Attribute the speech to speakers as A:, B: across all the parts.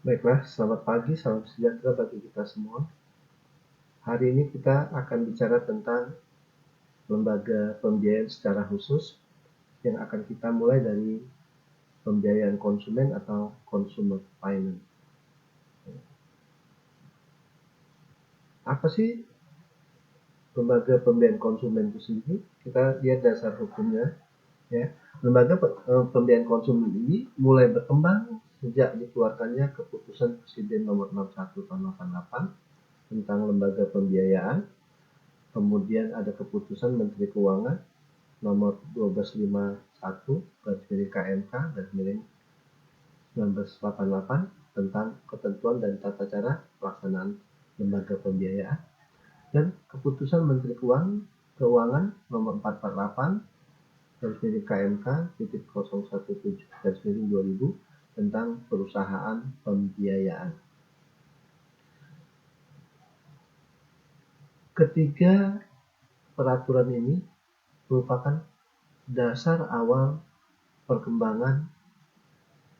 A: Baiklah, selamat pagi, salam sejahtera bagi kita semua. Hari ini kita akan bicara tentang lembaga pembiayaan secara khusus yang akan kita mulai dari pembiayaan konsumen atau consumer finance. Apa sih lembaga pembiayaan konsumen itu sendiri? Kita lihat dasar hukumnya. Ya. Lembaga pembiayaan konsumen ini mulai berkembang sejak dikeluarkannya keputusan Presiden nomor 61 tahun 88 tentang lembaga pembiayaan. Kemudian ada keputusan Menteri Keuangan nomor 1251 KMK 1988 tentang ketentuan dan tata cara pelaksanaan lembaga pembiayaan, dan keputusan Menteri Keuangan nomor 448 KMK 017 2000 tentang perusahaan pembiayaan. Ketiga peraturan ini merupakan dasar awal perkembangan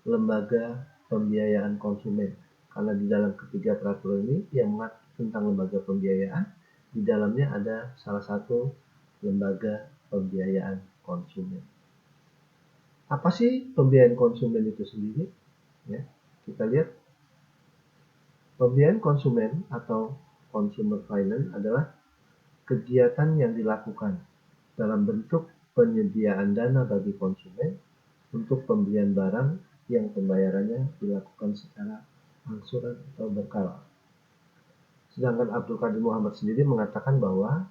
A: lembaga pembiayaan konsumen, karena di dalam ketiga peraturan ini yang mengatur tentang lembaga pembiayaan, di dalamnya ada salah satu lembaga pembiayaan konsumen. Apa sih pembiayaan konsumen itu sendiri? Ya, kita lihat pembiayaan konsumen atau consumer finance adalah kegiatan yang dilakukan dalam bentuk penyediaan dana bagi konsumen untuk pembelian barang yang pembayarannya dilakukan secara angsuran atau berkala. Sedangkan Abdul Qadir Muhammad sendiri mengatakan bahwa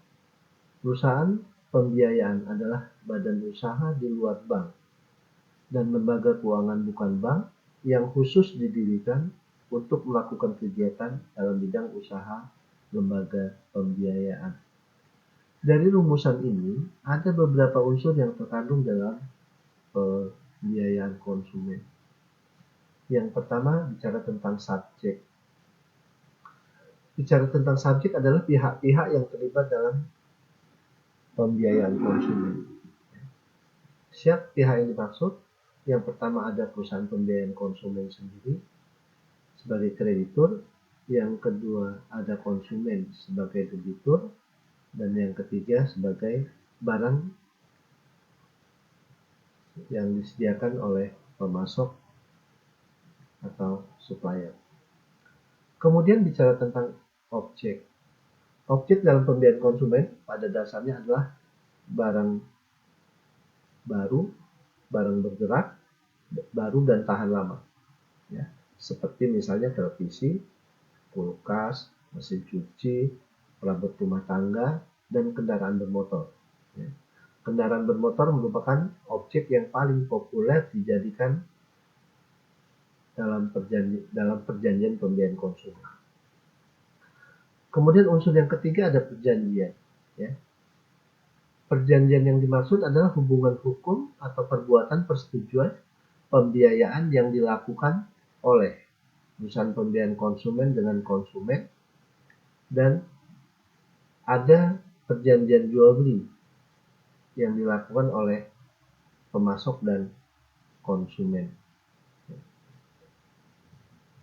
A: perusahaan pembiayaan adalah badan usaha di luar bank dan lembaga keuangan bukan bank yang khusus didirikan untuk melakukan kegiatan dalam bidang usaha lembaga pembiayaan. Dari rumusan ini, ada beberapa unsur yang terkandung dalam pembiayaan konsumen. Yang pertama, bicara tentang subjek. Bicara tentang subjek adalah pihak-pihak yang terlibat dalam pembiayaan konsumen. Siapa pihak yang dimaksud? Yang pertama ada perusahaan pembiayaan konsumen sendiri sebagai kreditur, yang kedua ada konsumen sebagai debitur, dan yang ketiga sebagai barang yang disediakan oleh pemasok atau supplier. Kemudian bicara tentang objek. Objek dalam pembiayaan konsumen pada dasarnya adalah barang baru, barang bergerak, baru dan tahan lama. Ya, seperti misalnya televisi, kulkas, mesin cuci, perabot rumah tangga, dan kendaraan bermotor. Ya. Kendaraan bermotor merupakan objek yang paling populer dijadikan dalam perjanjian pembiayaan konsumen. Kemudian unsur yang ketiga ada perjanjian. Ya. Perjanjian yang dimaksud adalah hubungan hukum atau perbuatan persetujuan pembiayaan yang dilakukan oleh perusahaan pembiayaan konsumen dengan konsumen, dan ada perjanjian jual beli yang dilakukan oleh pemasok dan konsumen.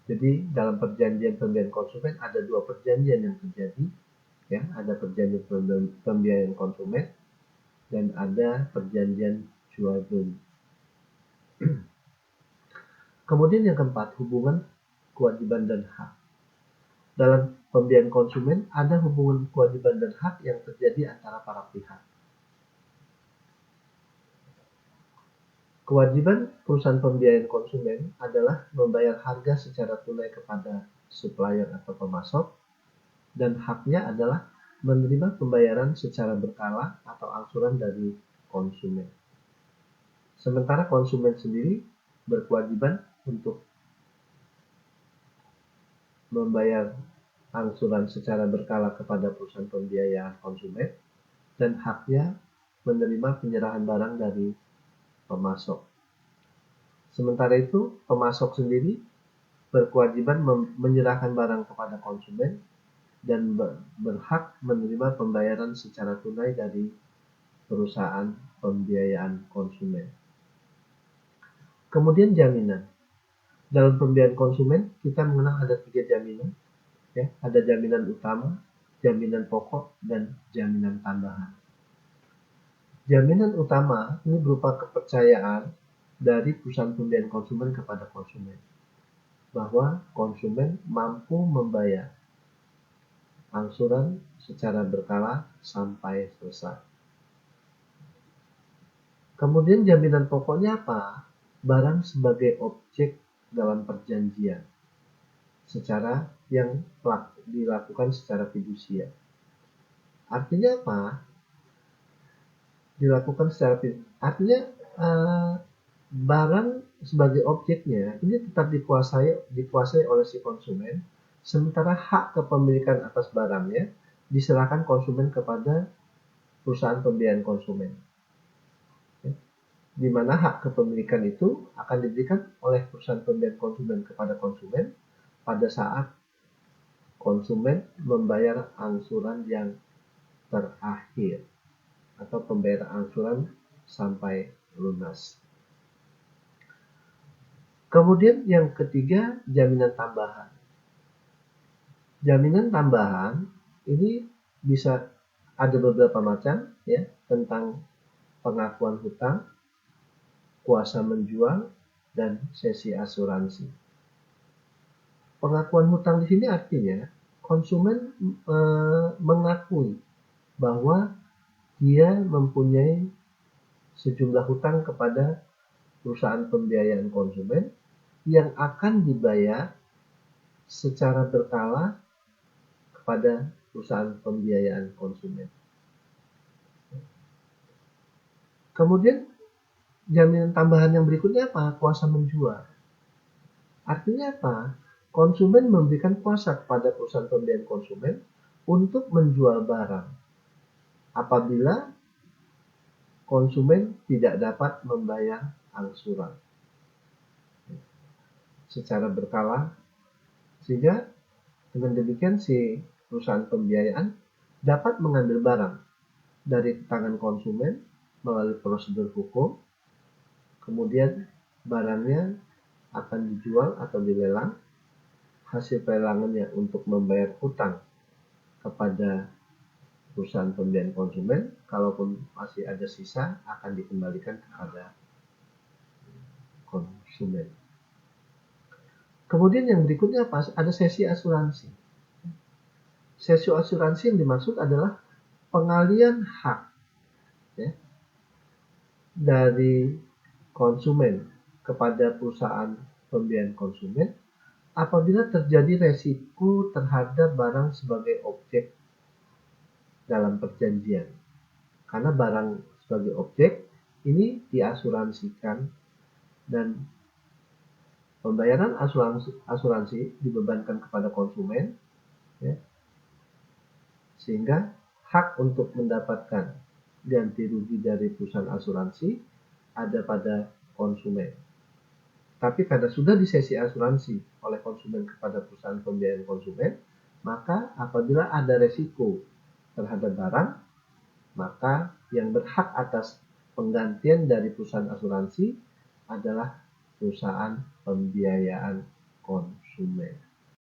A: Jadi dalam perjanjian pembiayaan konsumen ada dua perjanjian yang terjadi, ya, ada perjanjian pembiayaan konsumen dan ada perjanjian jual beli. Kemudian yang keempat, hubungan kewajiban dan hak. Dalam pembiayaan konsumen ada hubungan kewajiban dan hak yang terjadi antara para pihak. Kewajiban perusahaan pembiayaan konsumen adalah membayar harga secara tunai kepada supplier atau pemasok, dan haknya adalah menerima pembayaran secara berkala atau angsuran dari konsumen. Sementara konsumen sendiri berkewajiban untuk membayar angsuran secara berkala kepada perusahaan pembiayaan konsumen, dan haknya menerima penyerahan barang dari pemasok. Sementara itu, pemasok sendiri berkewajiban menyerahkan barang kepada konsumen dan berhak menerima pembayaran secara tunai dari perusahaan pembiayaan konsumen. Kemudian jaminan. dalam pembiayaan konsumen kita mengenal ada 3 jaminan, ya. Ada jaminan utama, jaminan pokok, dan jaminan tambahan. Jaminan utama ini berupa kepercayaan dari perusahaan pembiayaan konsumen kepada konsumen, bahwa konsumen mampu membayar angsuran secara berkala sampai selesai. Kemudian jaminan pokoknya apa? Barang sebagai objek dalam perjanjian secara yang dilakukan secara fidusia. Artinya apa? Dilakukan secara fidusia. Artinya barang sebagai objeknya ini tetap dikuasai oleh si konsumen, sementara hak kepemilikan atas barangnya diserahkan konsumen kepada perusahaan pembiayaan konsumen. Di mana hak kepemilikan itu akan diberikan oleh perusahaan pembiayaan konsumen kepada konsumen pada saat konsumen membayar angsuran yang terakhir atau pembayaran angsuran sampai lunas. Kemudian yang ketiga, jaminan tambahan. Jaminan tambahan ini bisa ada beberapa macam, ya, tentang pengakuan hutang, kuasa menjual, dan sesi asuransi. Pengakuan hutang di sini artinya konsumen mengakui bahwa dia mempunyai sejumlah hutang kepada perusahaan pembiayaan konsumen yang akan dibayar secara berkala kepada perusahaan pembiayaan konsumen. Kemudian jaminan tambahan yang berikutnya apa? Kuasa menjual. Artinya apa? Konsumen memberikan kuasa kepada perusahaan pembiayaan konsumen untuk menjual barang apabila konsumen tidak dapat membayar angsuran secara berkala, sehingga dengan demikian si perusahaan pembiayaan dapat mengambil barang dari tangan konsumen melalui prosedur hukum, kemudian barangnya akan dijual atau dilelang, hasil pelelangannya untuk membayar hutang kepada perusahaan pembiayaan konsumen, kalaupun masih ada sisa akan dikembalikan kepada konsumen. Kemudian yang berikutnya apa? Ada sesi asuransi. Sesi asuransi yang dimaksud adalah pengalian hak, ya, dari konsumen kepada perusahaan pembiayaan konsumen apabila terjadi resiko terhadap barang sebagai objek dalam perjanjian. Karena barang sebagai objek ini diasuransikan dan pembayaran asuransi dibebankan kepada konsumen, ya, sehingga hak untuk mendapatkan ganti rugi dari perusahaan asuransi ada pada konsumen. Tapi karena sudah disesi asuransi oleh konsumen kepada perusahaan pembiayaan konsumen, maka apabila ada resiko terhadap barang, maka yang berhak atas penggantian dari perusahaan asuransi adalah perusahaan pembiayaan konsumen.